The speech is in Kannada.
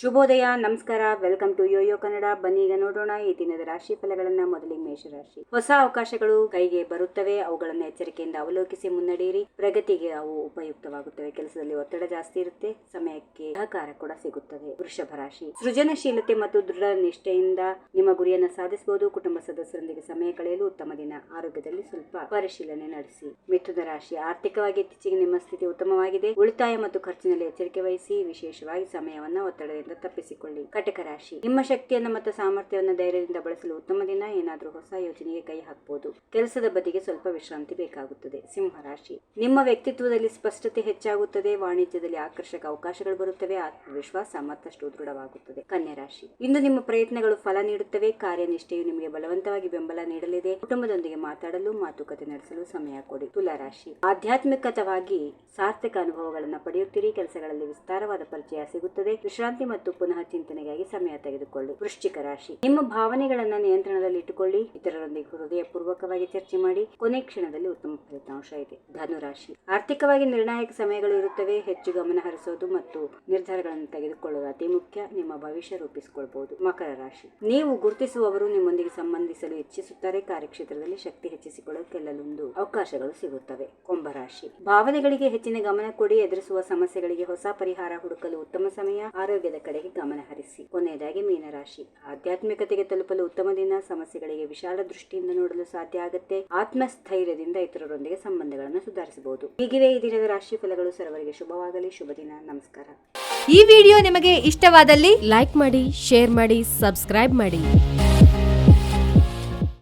ಶುಭೋದಯ, ನಮಸ್ಕಾರ. Welcome to YoYo Kannada. ಬನ್ನಿ ಈಗ ನೋಡೋಣ ಈ ದಿನದ ರಾಶಿ ಫಲಗಳನ್ನ. ಮೊದಲಿಗೆ ಮೇಷರಾಶಿ. ಹೊಸ ಅವಕಾಶಗಳು ಕೈಗೆ ಬರುತ್ತವೆ, ಅವುಗಳನ್ನು ಎಚ್ಚರಿಕೆಯಿಂದ ಅವಲೋಕಿಸಿ ಮುನ್ನಡೆಯಿರಿ. ಪ್ರಗತಿಗೆ ಅವು ಉಪಯುಕ್ತವಾಗುತ್ತವೆ. ಕೆಲಸದಲ್ಲಿ ಒತ್ತಡ ಜಾಸ್ತಿ ಇರುತ್ತೆ, ಸಮಯಕ್ಕೆ ಸಹಕಾರ ಕೂಡ ಸಿಗುತ್ತದೆ. ವೃಷಭ ರಾಶಿ. ಸೃಜನಶೀಲತೆ ಮತ್ತು ದೃಢ ನಿಷ್ಠೆಯಿಂದ ನಿಮ್ಮ ಗುರಿಯನ್ನು ಸಾಧಿಸಬಹುದು. ಕುಟುಂಬ ಸದಸ್ಯರೊಂದಿಗೆ ಸಮಯ ಕಳೆಯಲು ಉತ್ತಮ ದಿನ. ಆರೋಗ್ಯದಲ್ಲಿ ಸ್ವಲ್ಪ ಪರಿಶೀಲನೆ ನಡೆಸಿ. ಮಿಥುನ ರಾಶಿ. ಆರ್ಥಿಕವಾಗಿ ಇತ್ತೀಚೆಗೆ ನಿಮ್ಮ ಸ್ಥಿತಿ ಉತ್ತಮವಾಗಿದೆ. ಉಳಿತಾಯ ಮತ್ತು ಖರ್ಚಿನಲ್ಲಿ ಎಚ್ಚರಿಕೆ ವಹಿಸಿ, ವಿಶೇಷವಾಗಿ ಸಮಯವನ್ನ ಒತ್ತಡದಿಂದ ತಪ್ಪಿಸಿಕೊಳ್ಳಿ. ಕಟಕ ರಾಶಿ. ನಿಮ್ಮ ಶಕ್ತಿಯನ್ನು ಮತ್ತು ಸಾಮರ್ಥ್ಯವನ್ನು ಧೈರ್ಯದಿಂದ ಬಳಸಲು ಉತ್ತಮ ದಿನ. ಏನಾದರೂ ಹೊಸ ಯೋಜನೆಗೆ ಕೈ ಹಾಕಬಹುದು. ಕೆಲಸದ ಬದಿಗೆ ಸ್ವಲ್ಪ ವಿಶ್ರಾಂತಿ ಬೇಕಾಗುತ್ತದೆ. ಸಿಂಹ ರಾಶಿ. ನಿಮ್ಮ ವ್ಯಕ್ತಿತ್ವದಲ್ಲಿ ಸ್ಪಷ್ಟತೆ ಹೆಚ್ಚಾಗುತ್ತದೆ. ವಾಣಿಜ್ಯದಲ್ಲಿ ಆಕರ್ಷಕ ಅವಕಾಶಗಳು ಬರುತ್ತವೆ. ಆತ್ಮವಿಶ್ವಾಸ ಮತ್ತಷ್ಟು ದೃಢವಾಗುತ್ತದೆ. ಕನ್ಯಾ ರಾಶಿ. ಇಂದು ನಿಮ್ಮ ಪ್ರಯತ್ನಗಳು ಫಲ ನೀಡುತ್ತವೆ. ಕಾರ್ಯನಿಷ್ಠೆಯು ನಿಮಗೆ ಬಲವಂತವಾಗಿ ಬೆಂಬಲ ನೀಡಲಿದೆ. ಕುಟುಂಬದೊಂದಿಗೆ ಮಾತಾಡಲು, ಮಾತುಕತೆ ನಡೆಸಲು ಸಮಯ ಕೊಡಿ. ತುಲಾ ರಾಶಿ. ಆಧ್ಯಾತ್ಮಿಕವಾಗಿ ಸಾರ್ಥಕ ಅನುಭವಗಳನ್ನು ಪಡೆಯುತ್ತೀರಿ. ಕೆಲಸಗಳಲ್ಲಿ ವಿಸ್ತಾರವಾದ ಪರಿಚಯ ಸಿಗುತ್ತದೆ. ವಿಶ್ರಾಂತಿ ಮತ್ತು ಪುನಃ ಚಿಂತನೆಗಾಗಿ ಸಮಯ ತೆಗೆದುಕೊಳ್ಳಿ. ವೃಶ್ಚಿಕ ರಾಶಿ. ನಿಮ್ಮ ಭಾವನೆಗಳನ್ನ ನಿಯಂತ್ರಣದಲ್ಲಿ ಇಟ್ಟುಕೊಳ್ಳಿ. ಇತರರೊಂದಿಗೆ ಹೃದಯಪೂರ್ವಕವಾಗಿ ಚರ್ಚೆ ಮಾಡಿ. ಕೊನೆ ಕ್ಷಣದಲ್ಲಿ ಉತ್ತಮ ಫಲಿತಾಂಶ ಇದೆ. ಧನುರಾಶಿ. ಆರ್ಥಿಕವಾಗಿ ನಿರ್ಣಾಯಕ ಸಮಯಗಳು ಇರುತ್ತವೆ. ಹೆಚ್ಚು ಗಮನ ಹರಿಸೋದು ಮತ್ತು ನಿರ್ಧಾರಗಳನ್ನು ತೆಗೆದುಕೊಳ್ಳುವುದು ಅತಿ ಮುಖ್ಯ. ನಿಮ್ಮ ಭವಿಷ್ಯ ರೂಪಿಸಿಕೊಳ್ಳಬಹುದು. ಮಕರ ರಾಶಿ. ನೀವು ಗುರುತಿಸುವವರು ನಿಮ್ಮೊಂದಿಗೆ ಸಂಬಂಧಿಸಲು ಇಚ್ಛಿಸುತ್ತಾರೆ. ಕಾರ್ಯಕ್ಷೇತ್ರದಲ್ಲಿ ಶಕ್ತಿ ಹೆಚ್ಚಿಸಿಕೊಳ್ಳಲು ಕೆಲವೊಂದು ಅವಕಾಶಗಳು ಸಿಗುತ್ತವೆ. ಕುಂಭರಾಶಿ. ಭಾವನೆಗಳಿಗೆ ಹೆಚ್ಚಿನ ಗಮನ ಕೊಡಿ. ಎದುರಿಸುವ ಸಮಸ್ಯೆಗಳಿಗೆ ಹೊಸ ಪರಿಹಾರ ಹುಡುಕಲು ಉತ್ತಮ ಸಮಯ. ಆರೋಗ್ಯದ ಕಡೆಗೆ ಗಮನ ಹರಿಸಿ. ಕೊನೆಯದಾಗಿ ಮೀನರಾಶಿ. ಆಧ್ಯಾತ್ಮಿಕತೆಗೆ ತಲುಪಲು ಉತ್ತಮ ದಿನ. ಸಮಸ್ಯೆಗಳಿಗೆ ವಿಶಾಲ ದೃಷ್ಟಿಯಿಂದ ನೋಡಲು ಸಾಧ್ಯ ಆಗುತ್ತೆ. ಆತ್ಮಸ್ಥೈರ್ಯದಿಂದ ಇತರರೊಂದಿಗೆ ಸಂಬಂಧಗಳನ್ನು ಸುಧಾರಿಸಬಹುದು. ಹೀಗಿವೆ ಈ ದಿನದ ರಾಶಿ ಫಲಗಳು. ಸರ್ವರಿಗೆ ಶುಭವಾಗಲಿ. ಶುಭ ದಿನ. ನಮಸ್ಕಾರ. ಈ ವಿಡಿಯೋ ನಿಮಗೆ ಇಷ್ಟವಾದಲ್ಲಿ ಲೈಕ್ ಮಾಡಿ, ಶೇರ್ ಮಾಡಿ, ಸಬ್ಸ್ಕ್ರೈಬ್ ಮಾಡಿ.